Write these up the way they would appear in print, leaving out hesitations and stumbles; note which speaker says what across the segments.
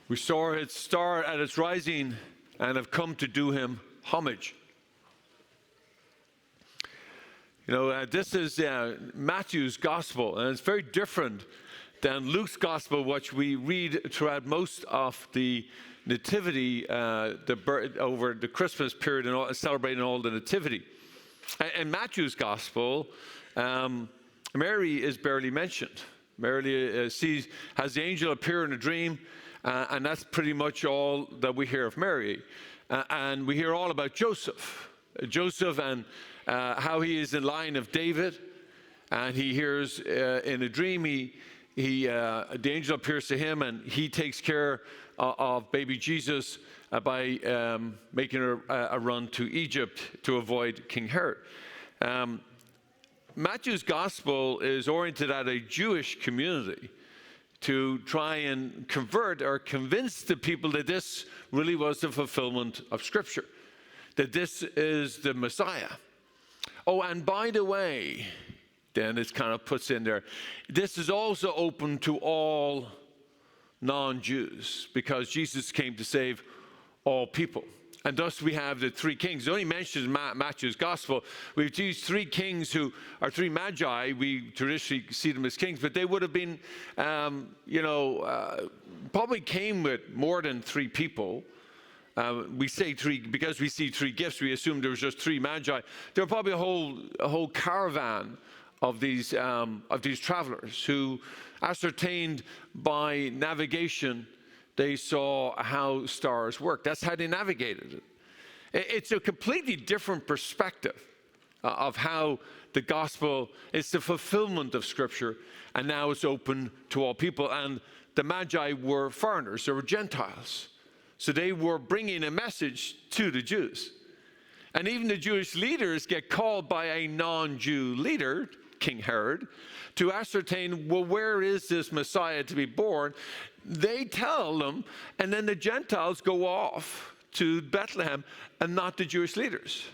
Speaker 1: We saw its star at its rising and have come to do him homage. This is Matthew's gospel, and it's very different than Luke's gospel, which we read throughout most of the nativity, over the Christmas period, and celebrating all the nativity. In Matthew's gospel, Mary is barely mentioned. Mary has the angel appear in a dream, and that's pretty much all that we hear of Mary. And we hear all about Joseph and how he is in line of David, and he hears in a dream the angel appears to him, and he takes care of baby Jesus by making a run to Egypt to avoid King Herod. Matthew's gospel is oriented at a Jewish community to try and convert or convince the people that this really was the fulfillment of Scripture, that this is the Messiah. Oh, and by the way, then it kind of puts in there, this is also open to all non-Jews, because Jesus came to save all people. And thus we have the three kings. It only mentions Matthew's gospel. We have these three kings who are three magi. We traditionally see them as kings, but they would have been, probably came with more than three people. We say three because we see three gifts. We assume there was just three magi. There were probably a whole caravan of these travelers who ascertained by navigation. They saw how stars work. That's how they navigated it. It's a completely different perspective of how the gospel is the fulfillment of Scripture, and now it's open to all people. And the Magi were foreigners, they were Gentiles. So they were bringing a message to the Jews. And even the Jewish leaders get called by a non-Jew leader, King Herod, to ascertain, well, where is this Messiah to be born? They tell them, and then the Gentiles go off to Bethlehem and not the Jewish leaders.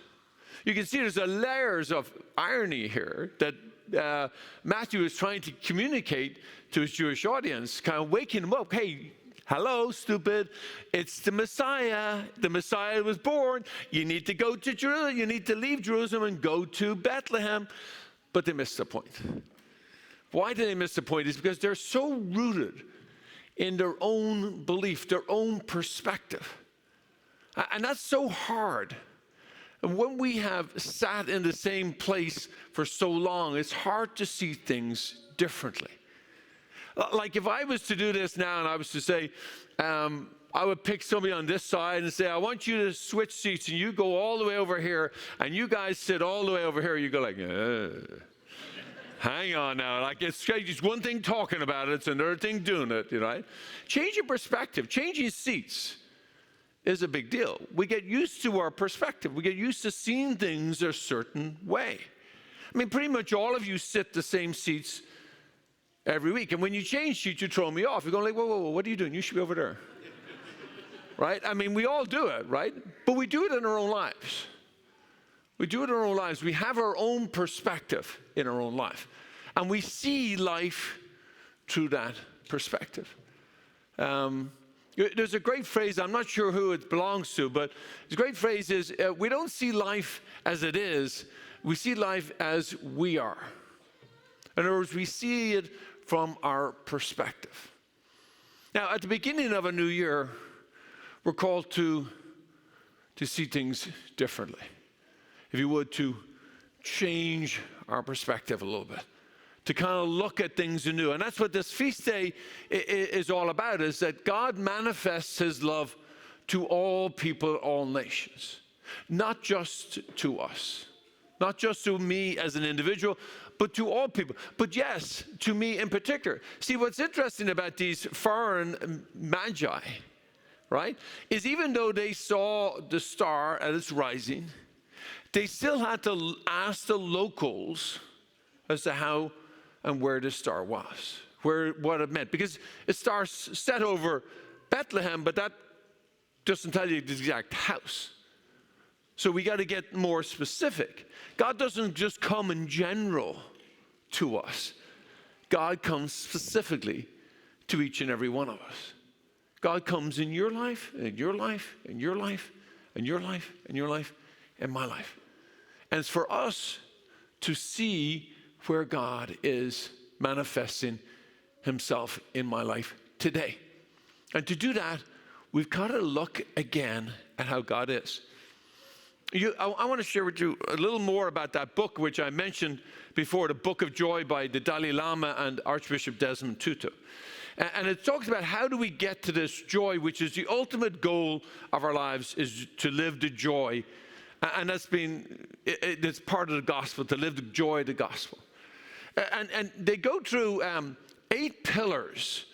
Speaker 1: You can see there's layers of irony here that Matthew is trying to communicate to his Jewish audience, kind of waking them up. Hey, hello, stupid. It's the Messiah. The Messiah was born. You need to go to Jerusalem. You need to leave Jerusalem and go to Bethlehem. But they missed the point. Why did they miss the point? It's because they're so rooted in their own belief, their own perspective. And that's so hard. And when we have sat in the same place for so long, it's hard to see things differently. Like if I was to do this now and I was to say, I would pick somebody on this side and say, I want you to switch seats and you go all the way over here and you guys sit all the way over here. You go like, hang on now. Like it's one thing talking about it, it's another thing doing it, right? Changing perspective, changing seats is a big deal. We get used to our perspective. We get used to seeing things a certain way. I mean, pretty much all of you sit the same seats every week. And when you change seats, you throw me off. You're going like, whoa, what are you doing? You should be over there. Right? I mean, we all do it, right? But we do it in our own lives. We do it in our own lives. We have our own perspective in our own life. And we see life through that perspective. There's a great phrase, I'm not sure who it belongs to, but the great phrase is, we don't see life as it is, we see life as we are. In other words, we see it from our perspective. Now, at the beginning of a new year, we're called to see things differently. If you would, to change our perspective a little bit, to kind of look at things anew. And that's what this feast day is all about, is that God manifests his love to all people, all nations, not just to us, not just to me as an individual, but to all people. But yes, to me in particular. See, what's interesting about these foreign magi, right, is even though they saw the star at its rising, they still had to ask the locals as to how and where the star was, what it meant. Because the star set over Bethlehem, but that doesn't tell you the exact house. So we got to get more specific. God doesn't just come in general to us. God comes specifically to each and every one of us. God comes in your life, in your life, in your life, in your life, in your life, in my life. And it's for us to see where God is manifesting himself in my life today. And to do that, we've got to look again at how God is. I want to share with you a little more about that book, which I mentioned before, the Book of Joy by the Dalai Lama and Archbishop Desmond Tutu. And it talks about how do we get to this joy, which is the ultimate goal of our lives, is to live the joy. And it's part of the gospel, to live the joy of the gospel. And they go through 8 pillars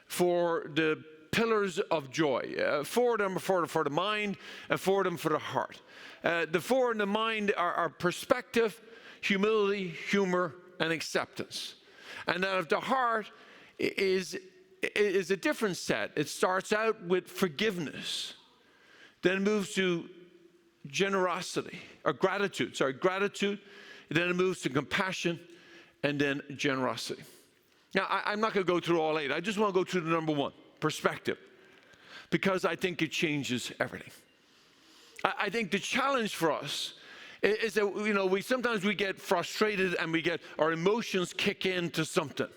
Speaker 1: for the pillars of joy. 4 of them are for the mind, and 4 of them for the heart. The 4 in the mind are perspective, humility, humor, and acceptance. And then of the heart is a different set. It starts out with forgiveness, then moves to generosity, or gratitude, then it moves to compassion, and then generosity. Now, I'm not going to go through all 8. I just want to go through the number 1, perspective, because I think it changes everything. I think the challenge for us is that, sometimes we get frustrated and our emotions kick into something.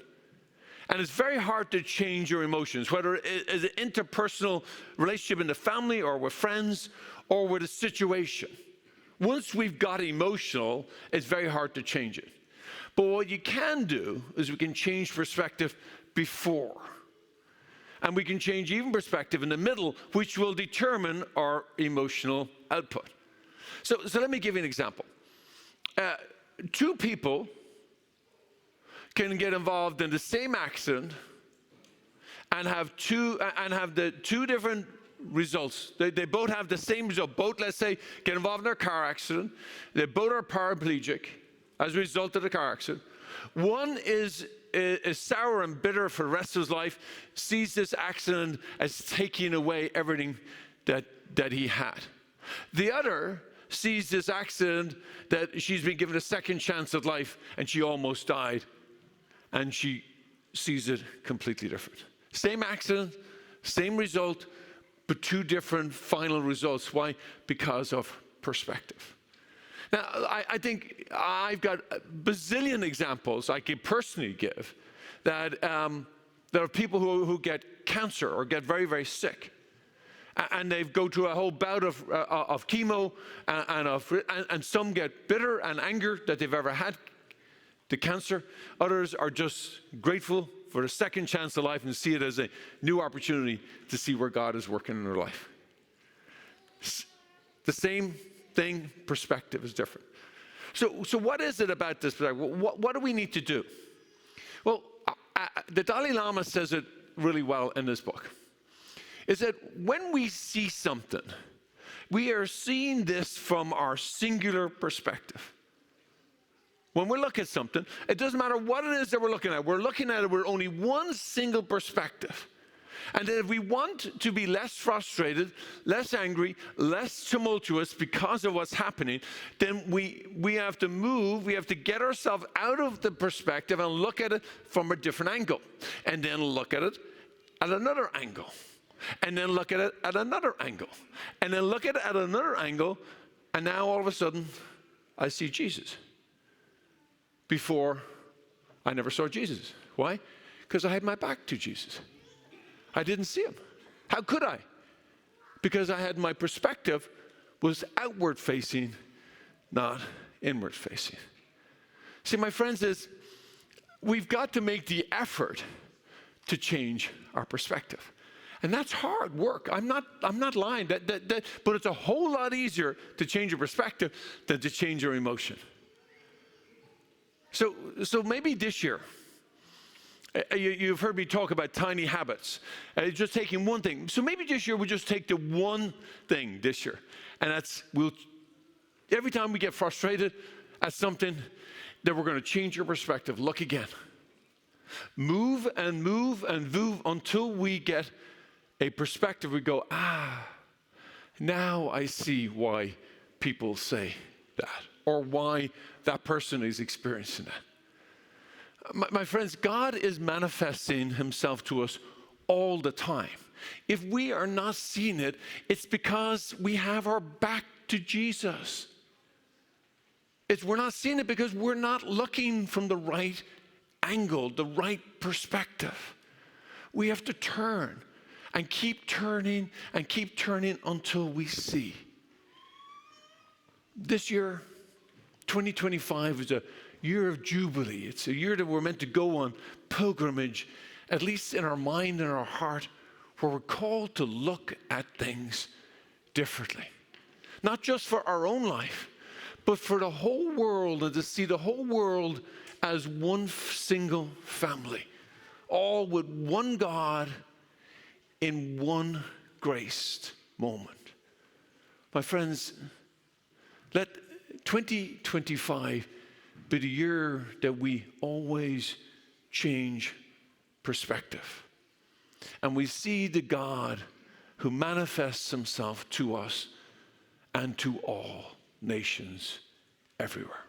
Speaker 1: And it's very hard to change your emotions, whether it's an interpersonal relationship in the family or with friends or with a situation. Once we've got emotional, it's very hard to change it. But what you can do is we can change perspective before. And we can change even perspective in the middle, which will determine our emotional output. So let me give you an example. 2 people can get involved in the same accident and have the 2 different results. They both have the same result. Both, let's say, get involved in a car accident. They both are paraplegic as a result of the car accident. One is sour and bitter for the rest of his life, sees this accident as taking away everything that he had. The other sees this accident that she's been given a second chance at life and she almost died, and she sees it completely different. Same accident, same result, but 2 different final results. Why? Because of perspective. Now, I think I've got a bazillion examples I could personally give that there are people who get cancer or get very, very sick. And they go through a whole bout of chemo, and some get bitter and anger that they've ever had the cancer. Others are just grateful for a second chance of life and see it as a new opportunity to see where God is working in their life. The same thing, perspective is different. So what is it about this? What do we need to do? Well, the Dalai Lama says it really well in this book. Is that when we see something, we are seeing this from our singular perspective. When we look at something, it doesn't matter what it is that we're looking at it with only one single perspective. And that if we want to be less frustrated, less angry, less tumultuous because of what's happening, then we have to move, we have to get ourselves out of the perspective and look at it from a different angle. And then look at it at another angle. And then look at it at another angle. And then look at it at another angle, and now all of a sudden, I see Jesus. Before, I never saw Jesus. Why? Because I had my back to Jesus. I didn't see him. How could I? Because I had my perspective was outward facing, not inward facing. See, my friends, we've got to make the effort to change our perspective. And that's hard work. I'm not lying. But it's a whole lot easier to change your perspective than to change your emotion. So maybe this year, you've heard me talk about tiny habits, just taking one thing. So maybe this year we'll just take the one thing this year. And every time we get frustrated at something, that we're going to change your perspective. Look again. Move and move and move until we get a perspective. We go, now I see why people say that, or why that person is experiencing that. My friends, God is manifesting himself to us all the time. If we are not seeing it, it's because we have our back to Jesus. We're not seeing it because we're not looking from the right angle, the right perspective. We have to turn and keep turning until we see. This year, 2025, is a year of Jubilee. It's a year that we're meant to go on pilgrimage, at least in our mind and our heart, where we're called to look at things differently. Not just for our own life, but for the whole world, and to see the whole world as one single family, all with one God in one graced moment. My friends, let 2025 be the year that we always change perspective. And we see the God who manifests himself to us and to all nations everywhere.